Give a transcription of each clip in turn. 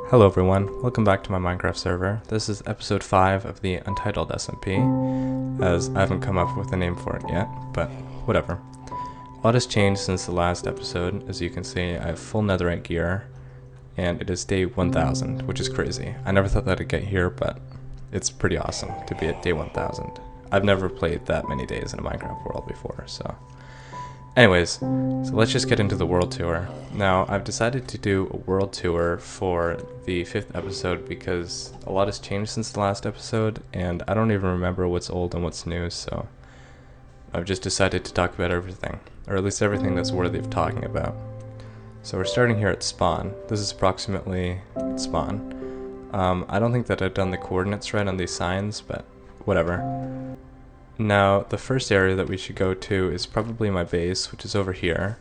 Hello everyone, welcome back to my Minecraft server. This is episode 5 of the Untitled SMP, as I haven't come up with a name for it yet, but whatever. A lot has changed since the last episode. As you can see, I have full netherite gear, and it is day 1000, which is crazy. I never thought that I'd get here, but it's pretty awesome to be at day 1000. I've never played that many days in a Minecraft world before, so... Anyways, so let's just get into the world tour. Now, I've decided to do a world tour for the 5th episode because a lot has changed since the last episode, and I don't even remember what's old and what's new, so I've just decided to talk about everything, or at least everything that's worthy of talking about. So we're starting here at spawn. This is approximately spawn. I don't think that I've done the coordinates right on these signs, but whatever. Now, the first area that we should go to is probably my base, which is over here.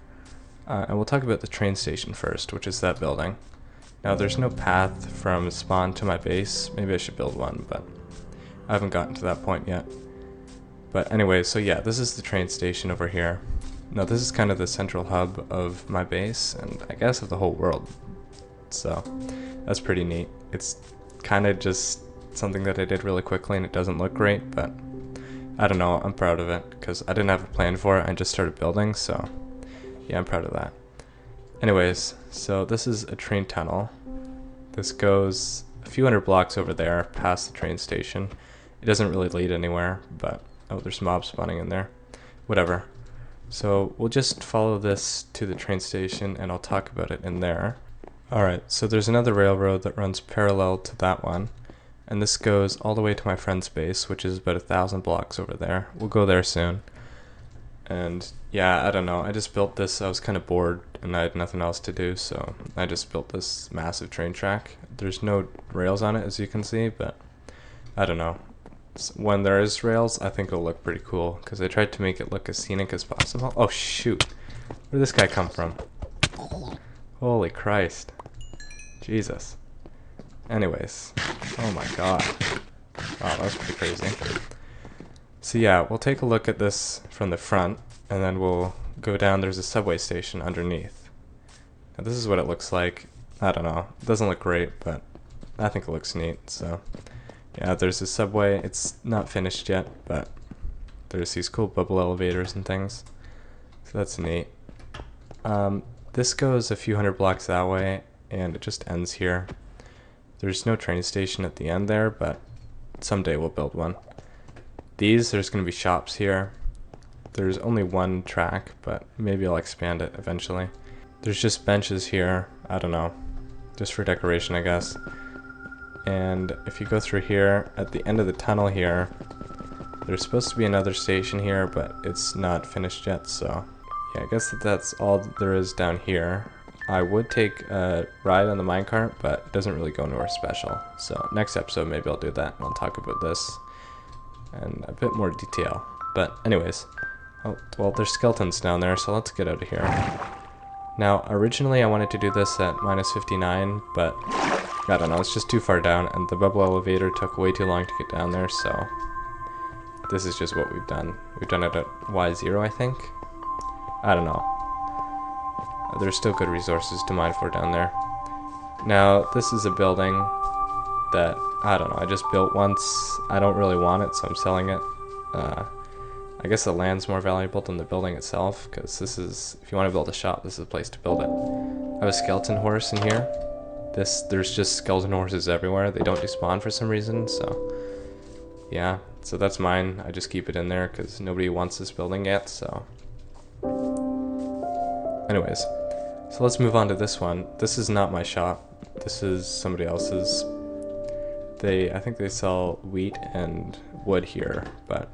And we'll talk about the train station first, which is that building. Now, there's no path from spawn to my base. Maybe I should build one, but I haven't gotten to that point yet. But anyway, so yeah, this is the train station over here. Now, this is kind of the central hub of my base, and I guess of the whole world. So, that's pretty neat. It's kind of just something that I did really quickly, and it doesn't look great, but... I don't know, I'm proud of it, because I didn't have a plan for it, I just started building, so yeah, I'm proud of that. Anyways, so this is a train tunnel. This goes a few hundred blocks over there, past the train station. It doesn't really lead anywhere, but, oh, there's mobs spawning in there. Whatever. So we'll just follow this to the train station, and I'll talk about it in there. Alright, so there's another railroad that runs parallel to that one. And this goes all the way to my friend's base, which is about 1,000 blocks over there. We'll go there soon. And yeah, I don't know. I just built this. I was kind of bored and I had nothing else to do, so I just built this massive train track. There's no rails on it, as you can see, but I don't know. When there is rails, I think it'll look pretty cool, because I tried to make it look as scenic as possible. Oh shoot! Where did this guy come from? Holy Christ. Jesus. Anyways, oh my god. Wow, that was pretty crazy. So yeah, we'll take a look at this from the front, and then we'll go down. There's a subway station underneath. Now this is what it looks like. I don't know. It doesn't look great, but I think it looks neat. So yeah, there's a subway. It's not finished yet, but there's these cool bubble elevators and things. So that's neat. This goes a few hundred blocks that way, and it just ends here. There's no train station at the end there, but someday we'll build one. There's going to be shops here. There's only one track, but maybe I'll expand it eventually. There's just benches here, I don't know, just for decoration, I guess. And if you go through here, at the end of the tunnel here, there's supposed to be another station here, but it's not finished yet, so yeah, I guess that's all that there is down here. I would take a ride on the minecart, but it doesn't really go anywhere special. So next episode, maybe I'll do that, and I'll talk about this in a bit more detail. But anyways, oh, well, there's skeletons down there, so let's get out of here. Now, originally I wanted to do this at minus 59, but I don't know, it's just too far down, and the bubble elevator took way too long to get down there, so this is just what we've done. We've done it at Y0, I think? I don't know. There's still good resources to mine for down there. Now, this is a building that, I don't know, I just built once. I don't really want it, so I'm selling it. I guess the land's more valuable than the building itself, because this is, if you want to build a shop, this is the place to build it. I have a skeleton horse in here. There's just skeleton horses everywhere. They don't despawn for some reason, so yeah. So that's mine. I just keep it in there, because nobody wants this building yet, so... Anyways, so let's move on to this one. This is not my shop. This is somebody else's. I think they sell wheat and wood here, but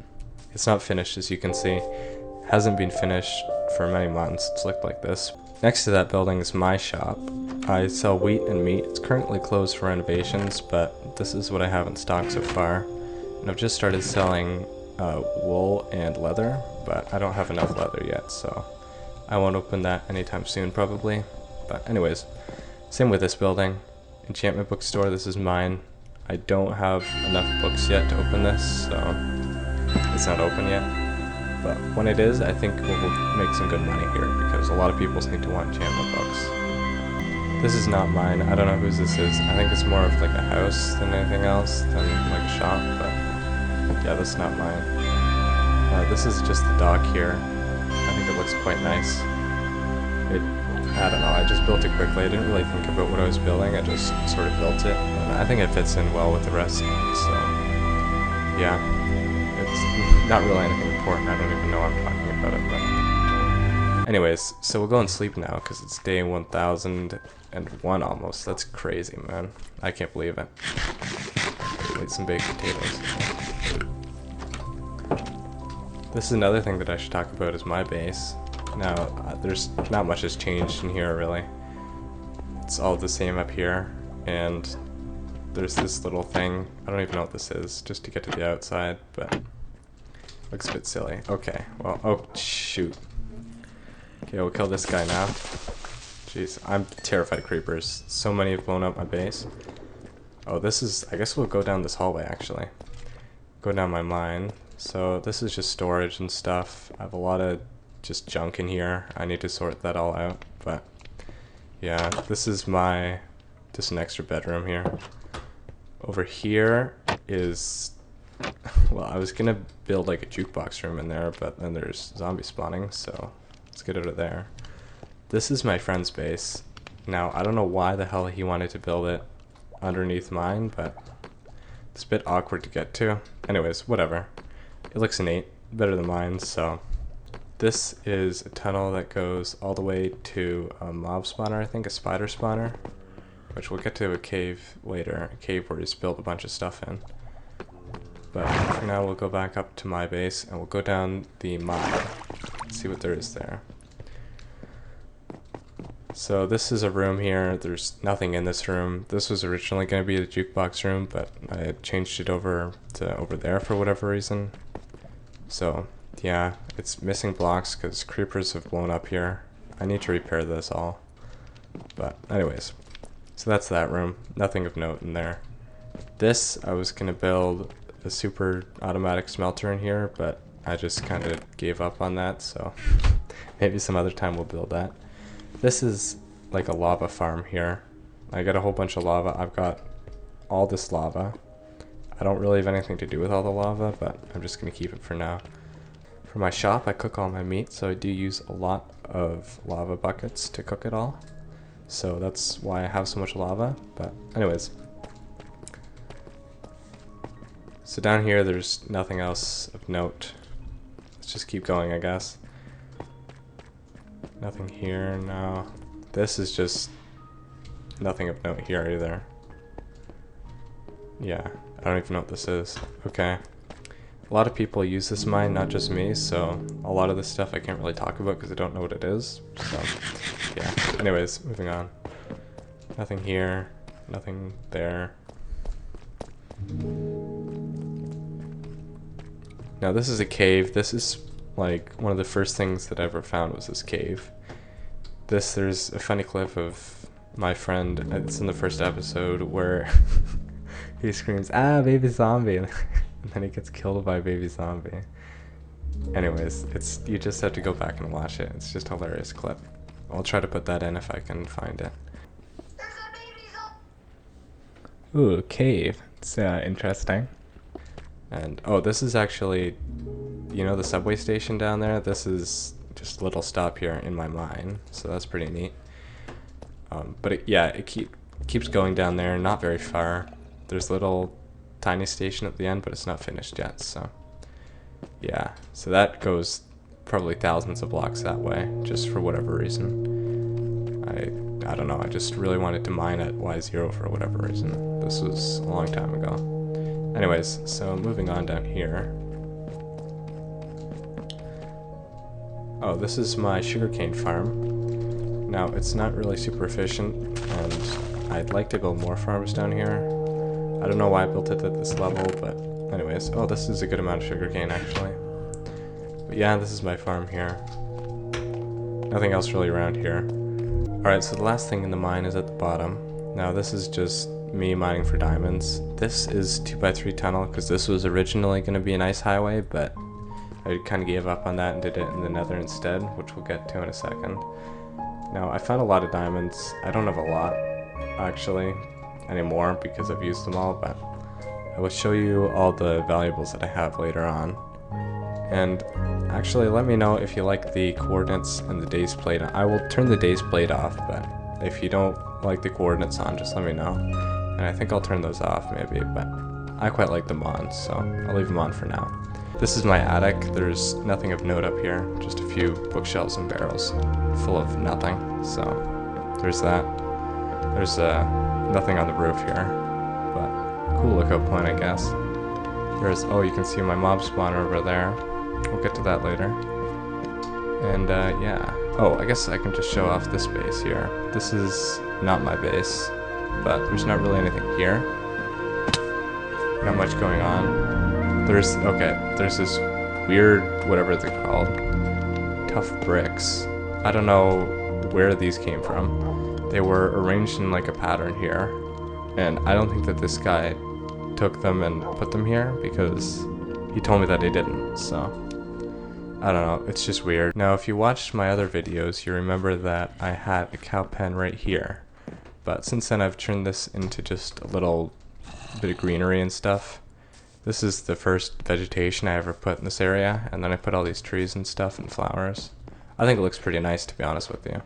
it's not finished, as you can see. It hasn't been finished for many months. It's looked like this. Next to that building is my shop. I sell wheat and meat. It's currently closed for renovations, but this is what I have in stock so far. And I've just started selling wool and leather, but I don't have enough leather yet, so I won't open that anytime soon, probably. But anyways, same with this building. Enchantment bookstore, this is mine. I don't have enough books yet to open this, so it's not open yet. But when it is, I think we'll make some good money here, because a lot of people seem to want enchantment books. This is not mine. I don't know whose this is. I think it's more of like a house than anything else, than like a shop, but yeah, this is not mine. This is just the dock here. I think it looks quite nice. I don't know, I just built it quickly. I didn't really think about what I was building, I just sort of built it. And I think it fits in well with the rest, so yeah. It's not really anything important, I don't even know I'm talking about it, but... Anyways, so we'll go and sleep now, because it's day 1001 almost. That's crazy, man. I can't believe it. Eat some baked potatoes. This is another thing that I should talk about is my base. Now, there's not much has changed in here, really. It's all the same up here, and there's this little thing. I don't even know what this is, just to get to the outside, but looks a bit silly. Okay, well, oh, shoot. Okay, we'll kill this guy now. Jeez, I'm terrified of creepers. So many have blown up my base. Oh, this is, I guess we'll go down this hallway, actually. Go down my mine. So this is just storage and stuff. I have a lot of just junk in here. I need to sort that all out, but yeah, this is just an extra bedroom here. Over here is, well, I was gonna build like a jukebox room in there, but then there's zombies spawning, so let's get out of there. This is my friend's base. Now, I don't know why the hell he wanted to build it underneath mine, but it's a bit awkward to get to. Anyways, whatever. It looks innate, better than mine, so this is a tunnel that goes all the way to a mob spawner, I think, a spider spawner, which we'll get to a cave later, a cave where he's built a bunch of stuff in. But for now, we'll go back up to my base, and we'll go down the mine, see what there is there. So this is a room here. There's nothing in this room. This was originally going to be the jukebox room, but I had changed it over to over there for whatever reason. So yeah, it's missing blocks because creepers have blown up here. I need to repair this all. But anyways, so that's that room. Nothing of note in there. This, I was going to build a super automatic smelter in here, but I just kind of gave up on that, so maybe some other time we'll build that. This is like a lava farm here. I got a whole bunch of lava. I've got all this lava. I don't really have anything to do with all the lava, but I'm just going to keep it for now. For my shop, I cook all my meat, so I do use a lot of lava buckets to cook it all. So that's why I have so much lava, but anyways. So down here, there's nothing else of note. Let's just keep going, I guess. Nothing here, no. This is just nothing of note here either. Yeah, I don't even know what this is. Okay. A lot of people use this mine, not just me, so a lot of this stuff I can't really talk about because I don't know what it is. So, yeah. Anyways, moving on. Nothing here, nothing there. Now this is a cave. This is like one of the first things that I ever found was this cave. There's a funny clip of my friend, it's in the first episode, where he screams, "Ah, baby zombie," and then he gets killed by a baby zombie. Anyways, you just have to go back and watch it. It's just a hilarious clip. I'll try to put that in if I can find it. Ooh, cave. It's interesting. And, oh, this is actually, you know the subway station down there? This is just a little stop here in my mine, so that's pretty neat. But it keeps going down there, not very far. There's a little tiny station at the end, but it's not finished yet, so yeah. So that goes probably thousands of blocks that way, just for whatever reason. I don't know, I just really wanted to mine at Y0 for whatever reason. This was a long time ago. Anyways, so moving on down here. Oh, this is my sugarcane farm. Now, it's not really super efficient, and I'd like to build more farms down here. I don't know why I built it at this level, but anyways. Oh, this is a good amount of sugarcane, actually. But yeah, this is my farm here. Nothing else really around here. Alright, so the last thing in the mine is at the bottom. Now, this is just me mining for diamonds. This is 2x3 tunnel, because this was originally going to be an ice highway, but I kind of gave up on that and did it in the nether instead, which we'll get to in a second. Now, I found a lot of diamonds. I don't have a lot, actually, anymore because I've used them all, but I will show you all the valuables that I have later on. And actually, let me know if you like the coordinates and the days played on. I will turn the days played off, but if you don't like the coordinates on, just let me know. And I think I'll turn those off maybe, but I quite like them on, so I'll leave them on for now. This is my attic. There's nothing of note up here, just a few bookshelves and barrels full of nothing. So there's that. There's nothing on the roof here, but cool lookout point, I guess. There's, oh, you can see my mob spawner over there. We'll get to that later. And yeah. Oh, I guess I can just show off this base here. This is not my base, but there's not really anything here. Not much going on. There's this weird, whatever they're called, tough bricks. I don't know where these came from. They were arranged in like a pattern here, and I don't think that this guy took them and put them here because he told me that he didn't, so I don't know, it's just weird. Now if you watched my other videos, you remember that I had a cow pen right here, but since then I've turned this into just a little bit of greenery and stuff. This is the first vegetation I ever put in this area, and then I put all these trees and stuff and flowers. I think it looks pretty nice, to be honest with you. It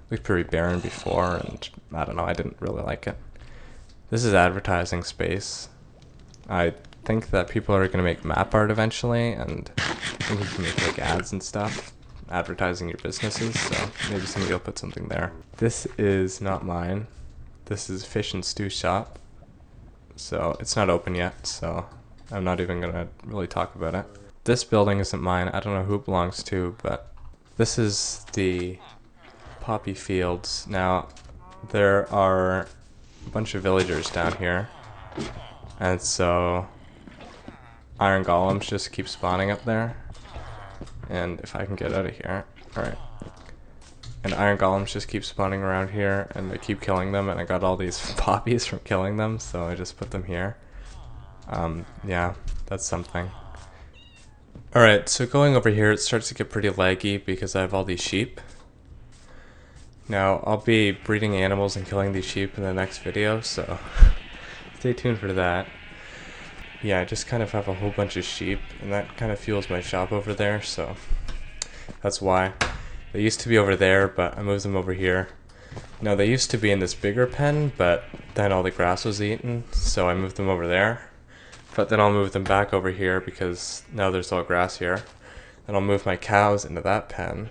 looked pretty barren before, and I don't know, I didn't really like it. This is advertising space. I think that people are going to make map art eventually, and I think you can make like ads and stuff, advertising your businesses, so maybe somebody will put something there. This is not mine. This is Fish and Stew Shop. So it's not open yet, so I'm not even going to really talk about it. This building isn't mine. I don't know who it belongs to, but this is the poppy fields. Now, there are a bunch of villagers down here, and so iron golems just keep spawning up there. And if I can get out of here, alright. And iron golems just keep spawning around here, and I keep killing them, and I got all these poppies from killing them, so I just put them here. Yeah, that's something. Alright, so going over here, it starts to get pretty laggy because I have all these sheep. Now, I'll be breeding animals and killing these sheep in the next video, so stay tuned for that. Yeah, I just kind of have a whole bunch of sheep, and that kind of fuels my shop over there, so that's why. They used to be over there, but I moved them over here. Now, they used to be in this bigger pen, but then all the grass was eaten, so I moved them over there. But then I'll move them back over here because now there's all grass here. Then I'll move my cows into that pen.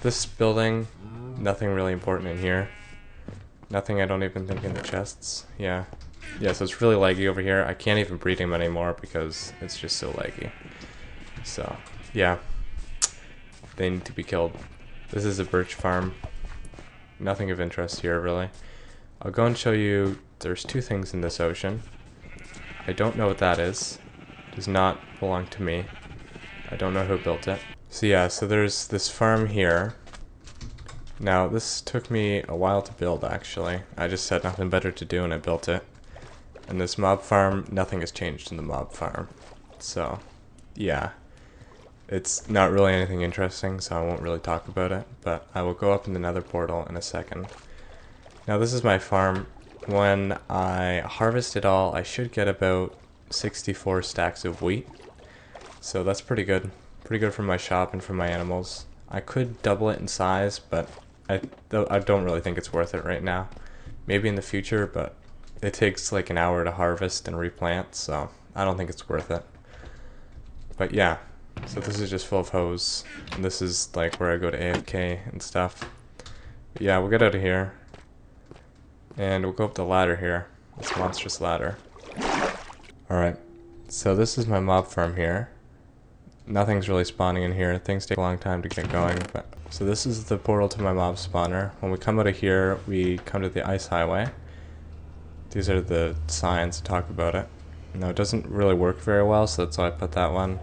This building, nothing really important in here. Nothing, I don't even think, in the chests. Yeah, so it's really laggy over here. I can't even breed them anymore because it's just so laggy. So, yeah. They need to be killed. This is a birch farm. Nothing of interest here, really. I'll go and show you, there's two things in this ocean. I don't know what that is. It does not belong to me. I don't know who built it. So yeah, so there's this farm here. Now, this took me a while to build, actually. I just had nothing better to do and I built it. And this mob farm, nothing has changed in the mob farm. So, yeah. It's not really anything interesting, so I won't really talk about it, but I will go up in the nether portal in a second. Now this is my farm. When I harvest it all, I should get about 64 stacks of wheat. So that's pretty good. Pretty good for my shop and for my animals. I could double it in size, but I don't really think it's worth it right now. Maybe in the future, but it takes like an hour to harvest and replant, so I don't think it's worth it. But yeah. So this is just full of hose, and this is like where I go to AFK and stuff. But yeah, we'll get out of here, and we'll go up the ladder here, this monstrous ladder. Alright, so this is my mob farm here. Nothing's really spawning in here, things take a long time to get going, but so this is the portal to my mob spawner. When we come out of here, we come to the ice highway. These are the signs that talk about it. Now it doesn't really work very well, so that's why I put that one.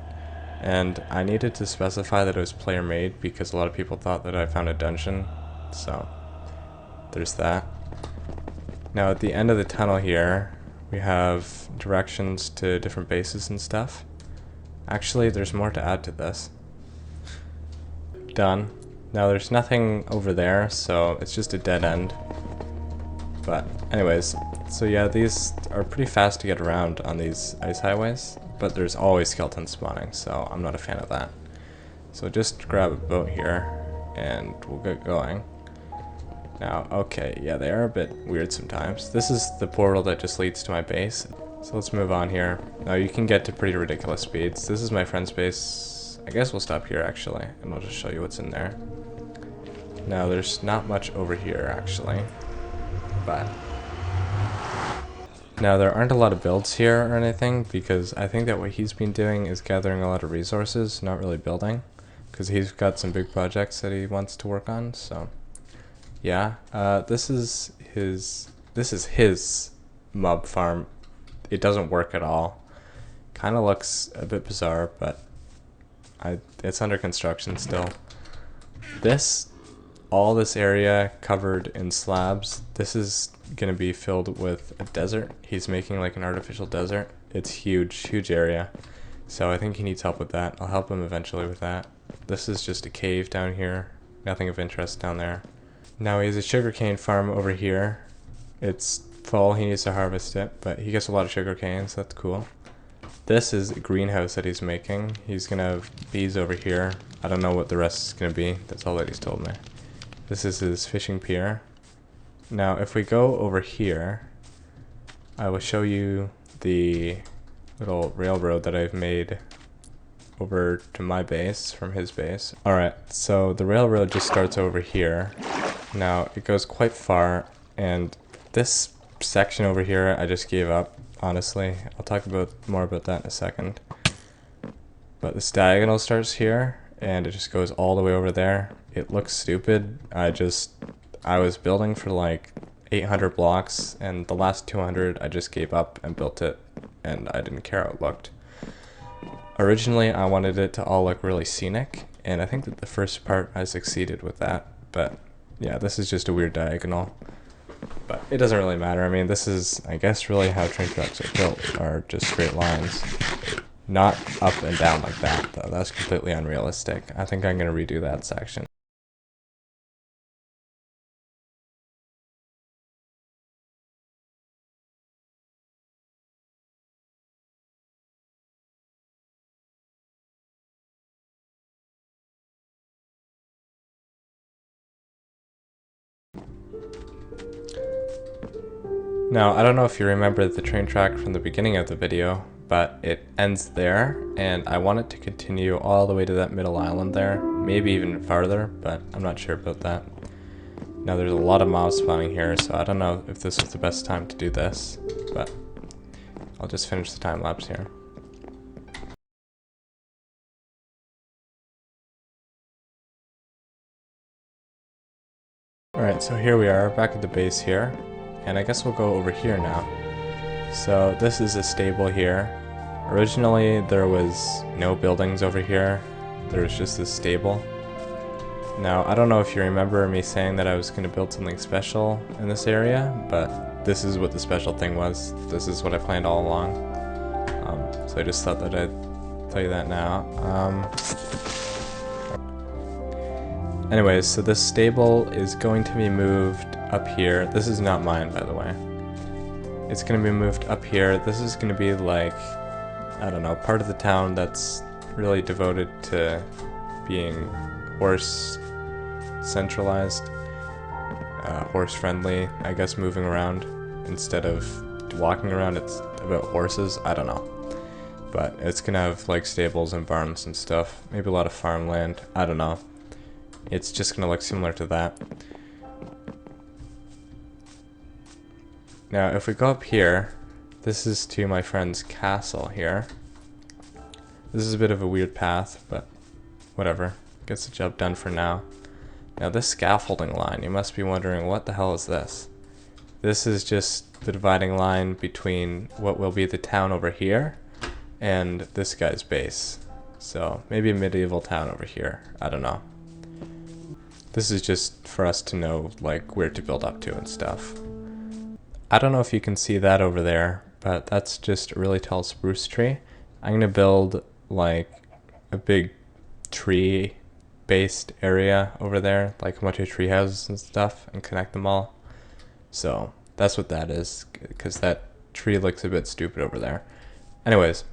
And I needed to specify that it was player made because a lot of people thought that I found a dungeon, so there's that. Now at the end of the tunnel here, we have directions to different bases and stuff. Actually, there's more to add to this. Done. Now there's nothing over there, so it's just a dead end. But anyways, so yeah, these are pretty fast to get around on these ice highways, but there's always skeletons spawning, so I'm not a fan of that. So just grab a boat here, and we'll get going. Now, okay, yeah, they are a bit weird sometimes. This is the portal that just leads to my base. So let's move on here. Now you can get to pretty ridiculous speeds. This is my friend's base. I guess we'll stop here actually, and I'll just show you what's in there. Now there's not much over here actually, but now there aren't a lot of builds here or anything, because I think that what he's been doing is gathering a lot of resources, not really building, because he's got some big projects that he wants to work on. So yeah, this is his mob farm. It doesn't work at all. Kind of looks a bit bizarre, but it's under construction still. All this area covered in slabs, this is gonna be filled with a desert. He's making like an artificial desert. It's huge area. So I think he needs help with that. I'll help him eventually with that. This is just a cave down here. Nothing of interest down there. Now he has a sugarcane farm over here. It's full, he needs to harvest it, but he gets a lot of sugarcane, so that's cool. This is a greenhouse that he's making. He's gonna have bees over here. I don't know what the rest is gonna be. That's all that he's told me. This is his fishing pier. Now if we go over here, I will show you the little railroad that I've made over to my base from his base. Alright, so the railroad just starts over here. Now it goes quite far, and this section over here I just gave up, honestly. I'll talk more about that in a second. But this diagonal starts here and it just goes all the way over there. It looks stupid. I was building for like 800 blocks, and the last 200 I just gave up and built it, and I didn't care how it looked. Originally I wanted it to all look really scenic, and I think that the first part I succeeded with that, but yeah, this is just a weird diagonal. But it doesn't really matter. I mean, this is, I guess, really how train tracks are built, are just straight lines. Not up and down like that, though. That's completely unrealistic. I think I'm going to redo that section. Now, I don't know if you remember the train track from the beginning of the video, but it ends there, and I want it to continue all the way to that middle island there, maybe even farther, but I'm not sure about that. Now, there's a lot of mobs spawning here, so I don't know if this was the best time to do this, but I'll just finish the time lapse here. Alright, so here we are, back at the base here. And I guess we'll go over here now. So this is a stable here. Originally there was no buildings over here. There was just this stable. Now I don't know if you remember me saying that I was going to build something special in this area, but this is what the special thing was. This is what I planned all along. So I just thought that I'd tell you that now. Anyways, so this stable is going to be moved up here. This is not mine, by the way. It's going to be moved up here. This is going to be like, I don't know, part of the town that's really devoted to being horse centralized, horse friendly, I guess, moving around. Instead of walking around, it's about horses. I don't know. But it's going to have like stables and barns and stuff. Maybe a lot of farmland. I don't know. It's just going to look similar to that. Now, if we go up here, this is to my friend's castle here. This is a bit of a weird path, but whatever. Gets the job done for now. Now, this scaffolding line, you must be wondering, what the hell is this? This is just the dividing line between what will be the town over here and this guy's base. So, maybe a medieval town over here. I don't know. This is just for us to know, like, where to build up to and stuff. I don't know if you can see that over there, but that's just a really tall spruce tree. I'm going to build, like, a big tree based area over there, like a bunch of tree houses and stuff, and connect them all. So that's what that is, because that tree looks a bit stupid over there. Anyways,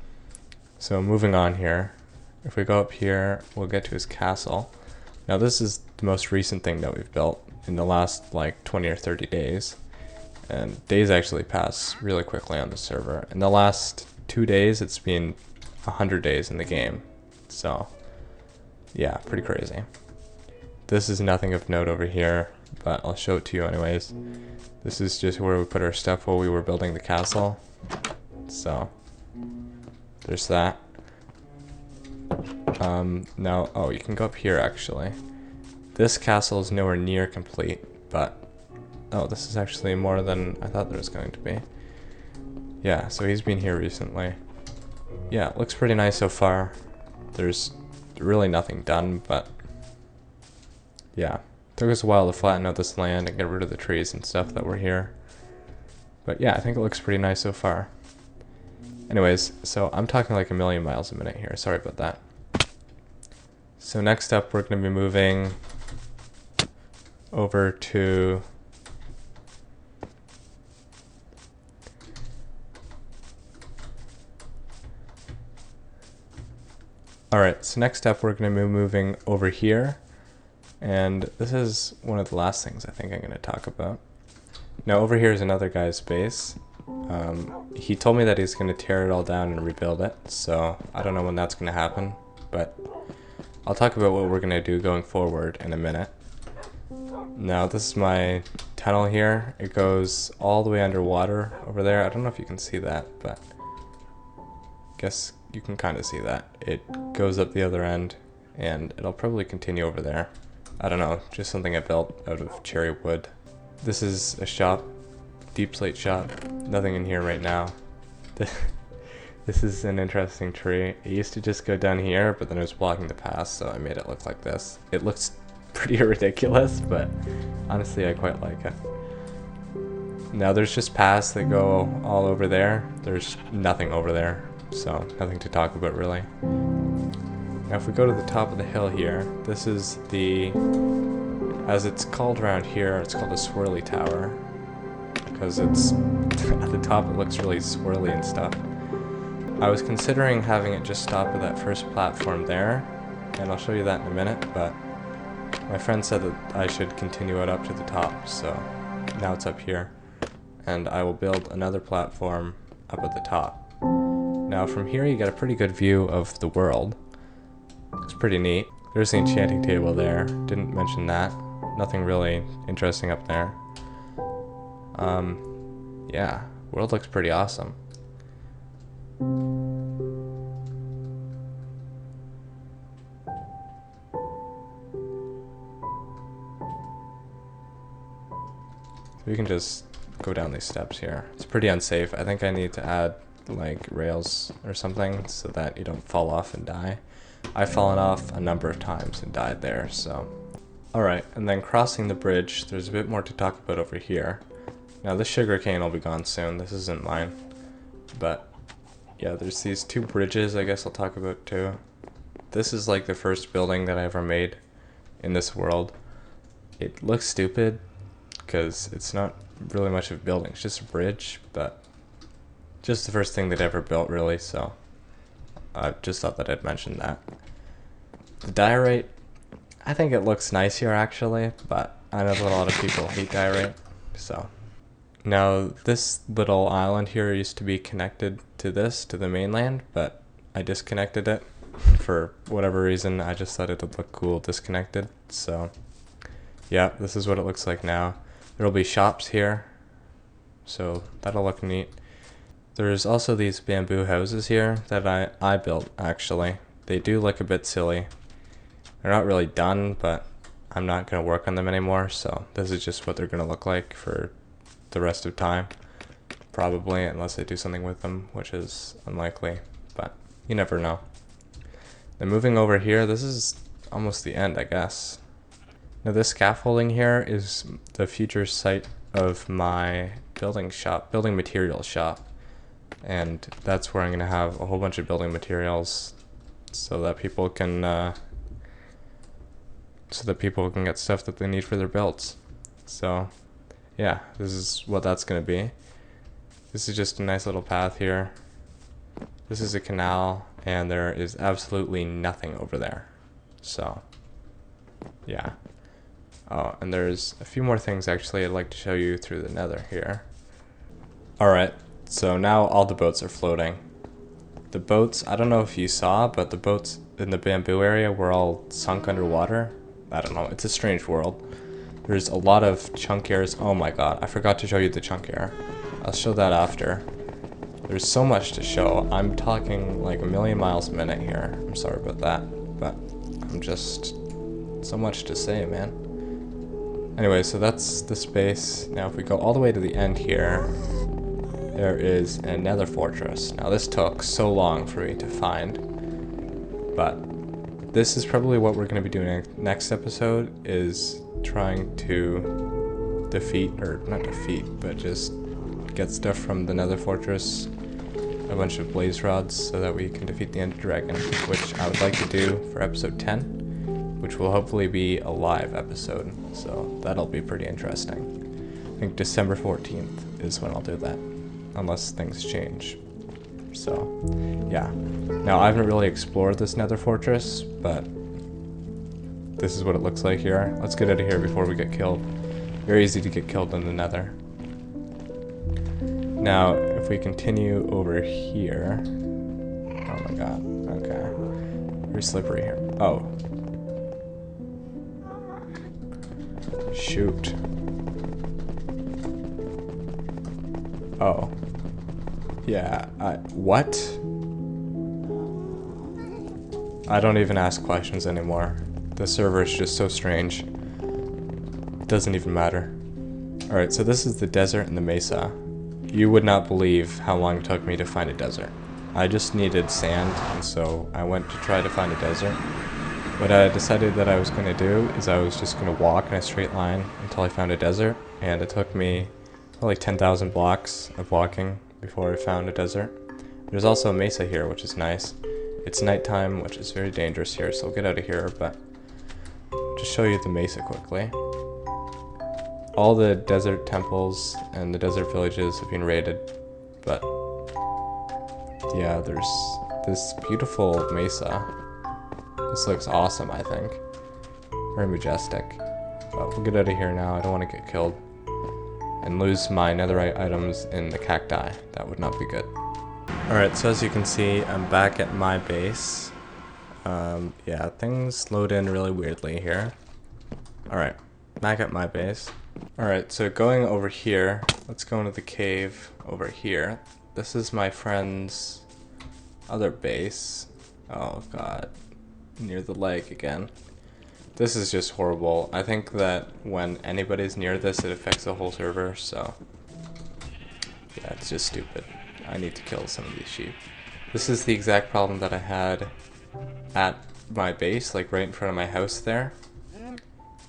so moving on here, if we go up here, we'll get to his castle. Now this is the most recent thing that we've built in the last like 20 or 30 days. And days actually pass really quickly on the server. In the last 2 days, it's been 100 days in the game. So yeah, pretty crazy. This is nothing of note over here, but I'll show it to you anyways. This is just where we put our stuff while we were building the castle. So there's that. Now, oh, you can go up here actually. This castle is nowhere near complete, but oh, this is actually more than I thought there was going to be. Yeah, so he's been here recently. Yeah, it looks pretty nice so far. There's really nothing done, but yeah. Took us a while to flatten out this land and get rid of the trees and stuff that were here. But yeah, I think it looks pretty nice so far. Anyways, so I'm talking like a million miles a minute here. Sorry about that. So next up, we're going to be moving over to Alright, so next up we're going to be moving over here, and this is one of the last things I think I'm going to talk about. Now over here is another guy's base. He told me that he's going to tear it all down and rebuild it, so I don't know when that's going to happen, but I'll talk about what we're going to do going forward in a minute. Now this is my tunnel here. It goes all the way underwater over there. I don't know if you can see that, but I guess you can kind of see that. It goes up the other end, and it'll probably continue over there. I don't know, just something I built out of cherry wood. This is a shop, deep slate shop. Nothing in here right now. This is an interesting tree. It used to just go down here, but then it was blocking the path, so I made it look like this. It looks pretty ridiculous, but honestly I quite like it. Now there's just paths that go all over there. There's nothing over there, so nothing to talk about really. Now if we go to the top of the hill here, this is the, as it's called around here, it's called a swirly tower, because it's, at the top it looks really swirly and stuff. I was considering having it just stop at that first platform there, and I'll show you that in a minute, but my friend said that I should continue it up to the top, so now it's up here. And I will build another platform up at the top. Now from here you get a pretty good view of the world. It's pretty neat. There's the enchanting table there, didn't mention that. Nothing really interesting up there. Yeah, world looks pretty awesome. We can just go down these steps here. It's pretty unsafe. I think I need to add like rails or something so that you don't fall off and die. I've fallen off a number of times and died there, so. Alright, and then crossing the bridge, there's a bit more to talk about over here. Now this sugarcane will be gone soon. This isn't mine. But yeah, there's these two bridges I guess I'll talk about too. This is like the first building that I ever made in this world. It looks stupid because it's not really much of a building, it's just a bridge, but just the first thing they'd ever built really, so I just thought that I'd mention that. The diorite, I think it looks nice here actually, but I know that a lot of people hate diorite, so. Now this little island here used to be connected to this, to the mainland, but I disconnected it for whatever reason. I just thought it would look cool disconnected, so yeah, this is what it looks like now. There'll be shops here, so that'll look neat. There's also these bamboo houses here that I built actually. They do look a bit silly. They're not really done, but I'm not going to work on them anymore, so this is just what they're going to look like for the rest of time. Probably, unless I do something with them, which is unlikely, but you never know. Then moving over here, this is almost the end, I guess. Now this scaffolding here is the future site of my building materials shop. And that's where I'm going to have a whole bunch of building materials so that people can so that people can get stuff that they need for their builds. So yeah, this is what that's going to be. This is just a nice little path here. This is a canal, and there is absolutely nothing over there. So yeah. Oh, and there's a few more things actually I'd like to show you through the nether here. Alright, so now all the boats are floating. The boats, I don't know if you saw, but the boats in the bamboo area were all sunk underwater. I don't know, it's a strange world. There's a lot of chunk airs. Oh my god, I forgot to show you the chunk air. I'll show that after. There's so much to show. I'm talking like a million miles a minute here. I'm sorry about that, but I'm just so much to say, man. Anyway, so that's the space. Now if we go all the way to the end here, there is a nether fortress. Now this took so long for me to find, but this is probably what we're going to be doing next episode, is trying to defeat, or not defeat, but just get stuff from the nether fortress, a bunch of blaze rods, so that we can defeat the Ender Dragon, which I would like to do for episode 10. Which will hopefully be a live episode, so that'll be pretty interesting. I think December 14th is when I'll do that, unless things change. So, yeah. Now, I haven't really explored this nether fortress, but this is what it looks like here. Let's get out of here before we get killed. Very easy to get killed in the nether. Now, if we continue over here... Oh my god, okay. Very slippery here. Oh. Shoot. Oh. Yeah, what? I don't even ask questions anymore. The server is just so strange. It doesn't even matter. Alright, so this is the desert and the mesa. You would not believe how long it took me to find a desert. I just needed sand, and so I went to try to find a desert. What I decided that I was going to do is I was just going to walk in a straight line until I found a desert, and it took me probably 10,000 blocks of walking before I found a desert. There's also a mesa here, which is nice. It's nighttime, which is very dangerous here, so I'll get out of here, but just show you the mesa quickly. All the desert temples and the desert villages have been raided, but yeah, there's this beautiful mesa. This looks awesome, I think. Very majestic. But we'll get out of here now. I don't want to get killed and lose my netherite items in the cacti. That would not be good. Alright, so as you can see, I'm back at my base. Yeah, things load in really weirdly here. Alright, back at my base. Alright, so going over here, let's go into the cave over here. This is my friend's other base. Oh god. Near the lake again. This is just horrible. I think that when anybody's near this, it affects the whole server, so yeah, it's just stupid. I need to kill some of these sheep. This is the exact problem that I had at my base, like right in front of my house there,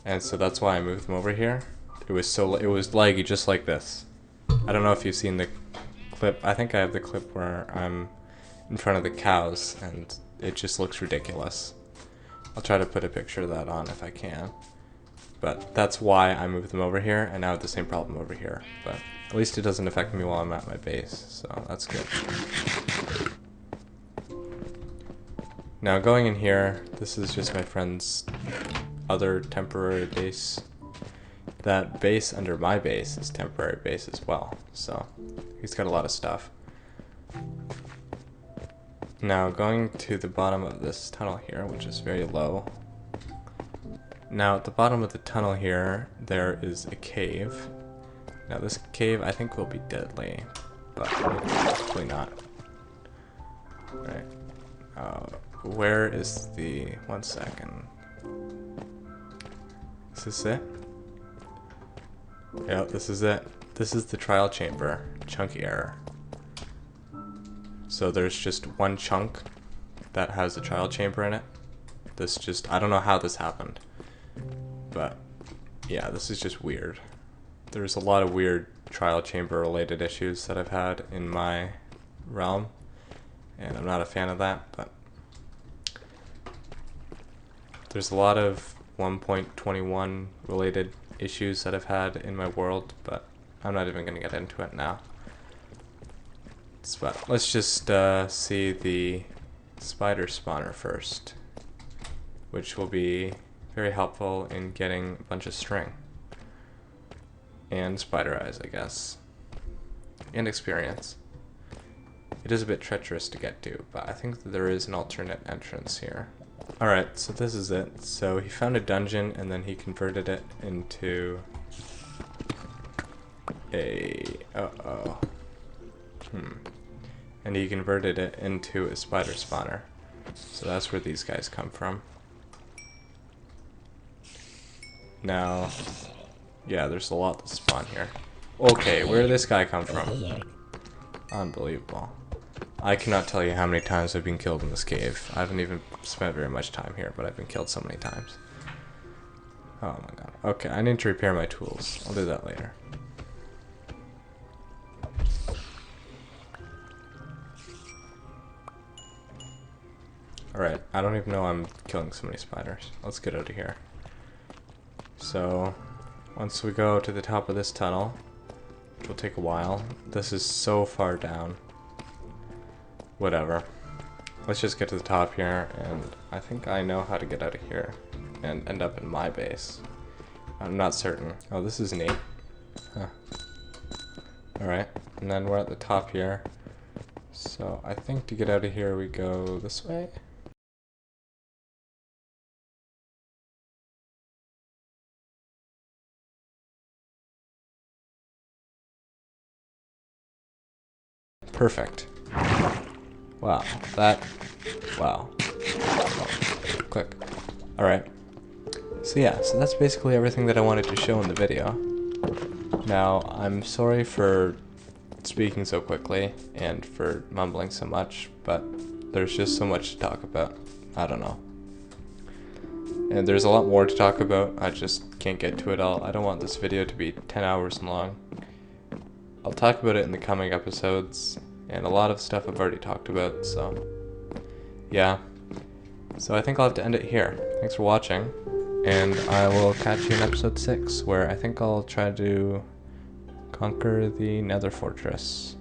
and so that's why I moved them over here. It was laggy just like this. I don't know if you've seen the clip. I think I have the clip where I'm in front of the cows and it just looks ridiculous. I'll try to put a picture of that on if I can. But that's why I moved them over here, and now I have the same problem over here. But at least it doesn't affect me while I'm at my base, so that's good. Now going in here, this is just my friend's other temporary base. That base under my base is temporary base as well, so he's got a lot of stuff. Now going to the bottom of this tunnel here, which is very low. Now at the bottom of the tunnel here, there is a cave. Now this cave I think will be deadly, but probably not. Alright. Where is the... 1 second. Is this it? Yeah, this is it. This is the trial chamber. Chunky error. So there's just one chunk that has a trial chamber in it. This just... I don't know how this happened. But yeah, this is just weird. There's a lot of weird trial chamber related issues that I've had in my realm, and I'm not a fan of that, but there's a lot of 1.21 related issues that I've had in my world, but I'm not even going to get into it now. But let's just see the spider spawner first, which will be very helpful in getting a bunch of string. And spider eyes, I guess. And experience. It is a bit treacherous to get to, but I think that there is an alternate entrance here. Alright, so this is it. So he found a dungeon and then he converted it into a... And he converted it into a spider spawner. So that's where these guys come from. Now, yeah, there's a lot to spawn here. Okay, where did this guy come from? Unbelievable. I cannot tell you how many times I've been killed in this cave. I haven't even spent very much time here, but I've been killed so many times. Oh my god. Okay, I need to repair my tools. I'll do that later. Alright, I don't even know I'm killing so many spiders. Let's get out of here. So, once we go to the top of this tunnel, which will take a while, this is so far down. Whatever. Let's just get to the top here, and I think I know how to get out of here and end up in my base. I'm not certain. Oh, this is neat. Huh. Alright, and then we're at the top here. So I think to get out of here we go this way. Perfect. Wow, wow. Click. Alright. So yeah, so that's basically everything that I wanted to show in the video. Now, I'm sorry for speaking so quickly and for mumbling so much, but there's just so much to talk about. I don't know. And there's a lot more to talk about, I just can't get to it all. I don't want this video to be 10 hours long. I'll talk about it in the coming episodes, and a lot of stuff I've already talked about, so yeah. So I think I'll have to end it here. Thanks for watching, and I will catch you in episode 6, where I think I'll try to conquer the Nether Fortress.